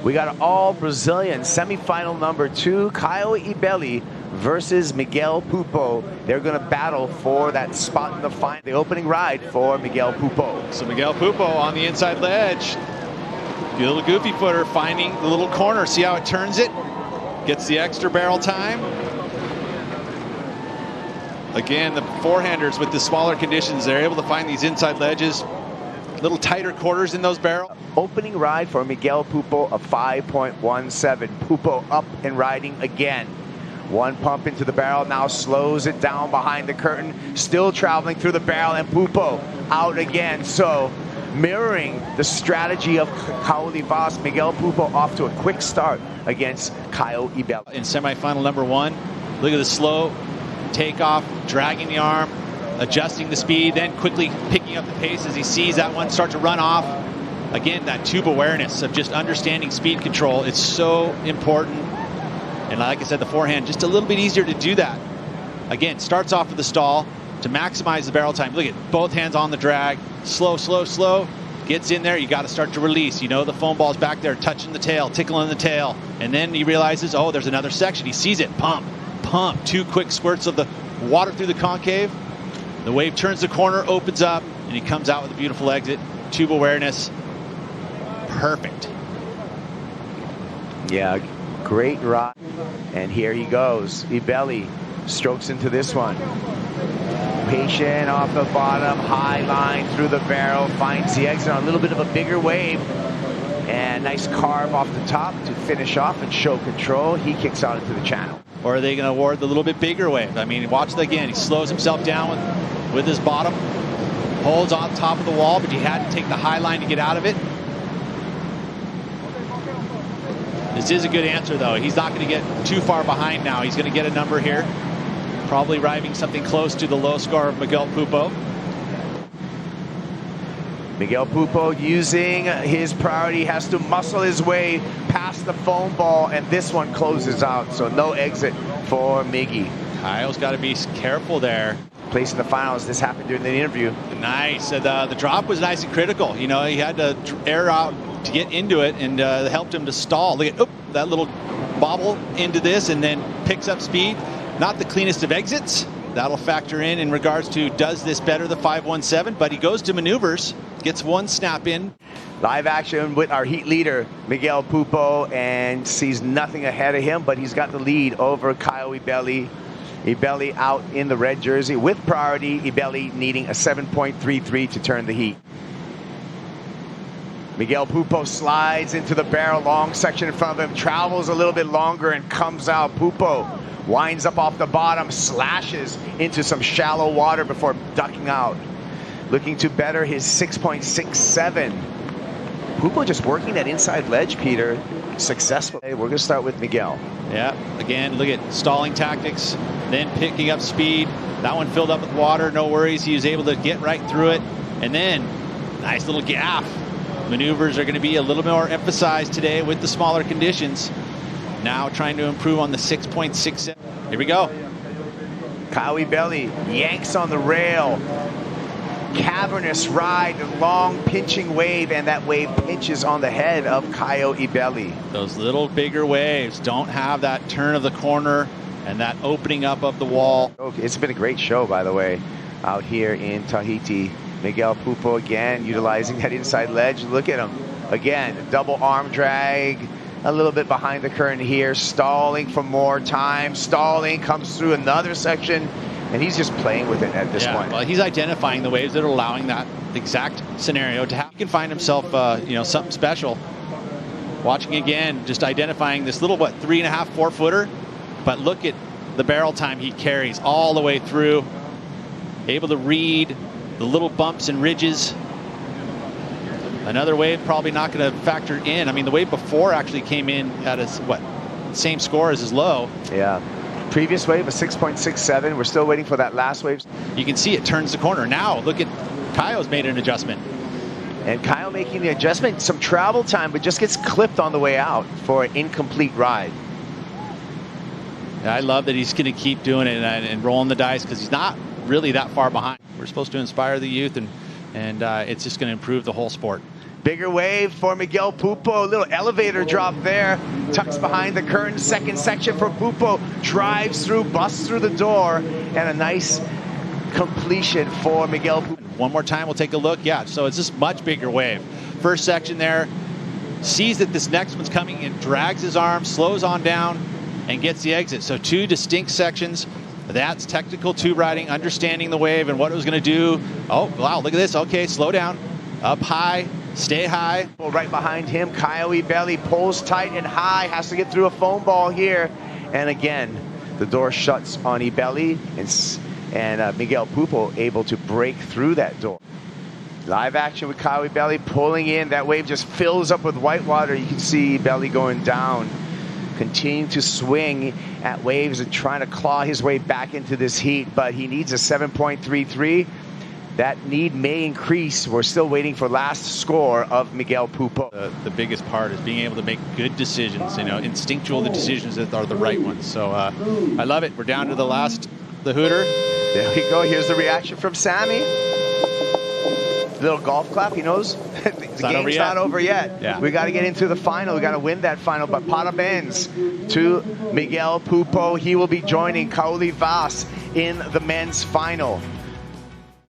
We got an all Brazilian semifinal number 2, Caio Ibelli versus Miguel Pupo. They're going to battle for that spot in the final. The opening ride for Miguel Pupo. So Miguel Pupo on the inside ledge. The little goofy footer finding the little corner. See how it turns it? Gets the extra barrel time. Again, the forehanders with the smaller conditions, they're able to find these inside ledges. Little tighter quarters in those barrels. Opening ride for Miguel Pupo of 5.17. Pupo up and riding again. One pump into the barrel, now slows it down behind the curtain. Still traveling through the barrel, and Pupo out again. So mirroring the strategy of Caio, Miguel Pupo off to a quick start against Caio Ibelli. In semifinal number 1, look at the slow takeoff, dragging the arm, adjusting the speed, then quickly picking up the pace as he sees that one start to run off. Again, that tube awareness of just understanding speed control, it's so important. And like I said, the forehand, just a little bit easier to do that. Again, starts off with the stall to maximize the barrel time. Look at both hands on the drag, slow, slow, slow. Gets in there, you got to start to release. You know the foam ball's back there, touching the tail, tickling the tail. And then he realizes, oh, there's another section. He sees it, pump, pump. 2 quick squirts of the water through the concave. The wave turns the corner, opens up, and he comes out with a beautiful exit. Tube awareness, perfect. Yeah, great ride. And here he goes. Ibelli strokes into this one. Patient off the bottom, high line through the barrel, finds the exit on a little bit of a bigger wave. And nice carve off the top to finish off and show control. He kicks out into the channel. Or are they going to award the little bit bigger wave? I mean, watch it again. He slows himself down with his bottom, holds on top of the wall, but he had to take the high line to get out of it. This is a good answer, though. He's not going to get too far behind now. He's going to get a number here. Probably arriving something close to the low score of Miguel Pupo. Miguel Pupo using his priority, has to muscle his way past the foam ball, and this one closes out, so no exit for Miggy. Kyle's got to be careful there. Place in the finals, this happened during the interview. Nice, the drop was nice and critical. You know, he had to air out to get into it, and helped him to stall. Look at that little bobble into this, and then picks up speed. Not the cleanest of exits. That'll factor in regards to does this better the 517, but he goes to maneuvers, gets one snap in. Live action with our heat leader, Miguel Pupo, and sees nothing ahead of him, but he's got the lead over Caio Ibelli. Ibelli out in the red jersey with priority. Ibelli needing a 7.33 to turn the heat. Miguel Pupo slides into the barrel, long section in front of him, travels a little bit longer and comes out. Pupo winds up off the bottom, slashes into some shallow water before ducking out. Looking to better his 6.67. Pupo just working that inside ledge, Peter, successfully. We're going to start with Miguel. Yeah, again, look at stalling tactics, then picking up speed. That one filled up with water, no worries. He was able to get right through it. And then, nice little gaff. Maneuvers are going to be a little more emphasized today with the smaller conditions. Now trying to improve on the 6.67. Here we go. Caio Ibelli yanks on the rail. Cavernous ride, the long pinching wave, and that wave pinches on the head of Caio Ibelli. Those little bigger waves don't have that turn of the corner and that opening up of the wall. It's been a great show, by the way, out here in Tahiti. Miguel Pupo again utilizing that inside ledge. Look at him again, double arm drag, a little bit behind the current here, stalling for more time. Stalling, comes through another section, and he's just playing with it at this point. Well, he's identifying the waves that are allowing that exact scenario to happen. He can find himself, something special. Watching again, just identifying this little, 3.5, 4 footer, but look at the barrel time he carries all the way through. Able to read the little bumps and ridges. Another wave probably not going to factor in. I mean, the wave before actually came in at a, same score as his low. Yeah. Previous wave, a 6.67. We're still waiting for that last wave. You can see it turns the corner. Now, look at Caio's made an adjustment. And Caio making the adjustment, some travel time, but just gets clipped on the way out for an incomplete ride. I love that he's going to keep doing it and rolling the dice, because he's not really that far behind. We're supposed to inspire the youth, and it's just going to improve the whole sport. Bigger wave for Miguel Pupo. A little elevator drop there. Tucks behind the curtain. Second section for Pupo. Drives through, busts through the door. And a nice completion for Miguel Pupo. One more time, we'll take a look. Yeah, so it's just much bigger wave. First section there. Sees that this next one's coming and drags his arm, slows on down, and gets the exit. So 2 distinct sections. That's technical tube riding, understanding the wave and what it was going to do. Oh, wow, look at this. Okay, slow down. Up high, stay high. Right behind him, Caio Ibelli pulls tight and high, has to get through a foam ball here. And again, the door shuts on Ibelli, and Miguel Pupo able to break through that door. Live action with Caio Ibelli pulling in. That wave just fills up with white water. You can see Ibelli going down. Continuing to swing at waves and trying to claw his way back into this heat, but he needs a 7.33. That need may increase. We're still waiting for last score of Miguel Pupo. The biggest part is being able to make good decisions, instinctual decisions that are the right ones. So I love it. We're down to the hooter. There we go. Here's the reaction from Sammy. Little golf clap. He knows the game's not over yet. Yeah. We got to get into the final. We got to win that final. But parabéns to Miguel Pupo. He will be joining Caio Ibelli in the men's final.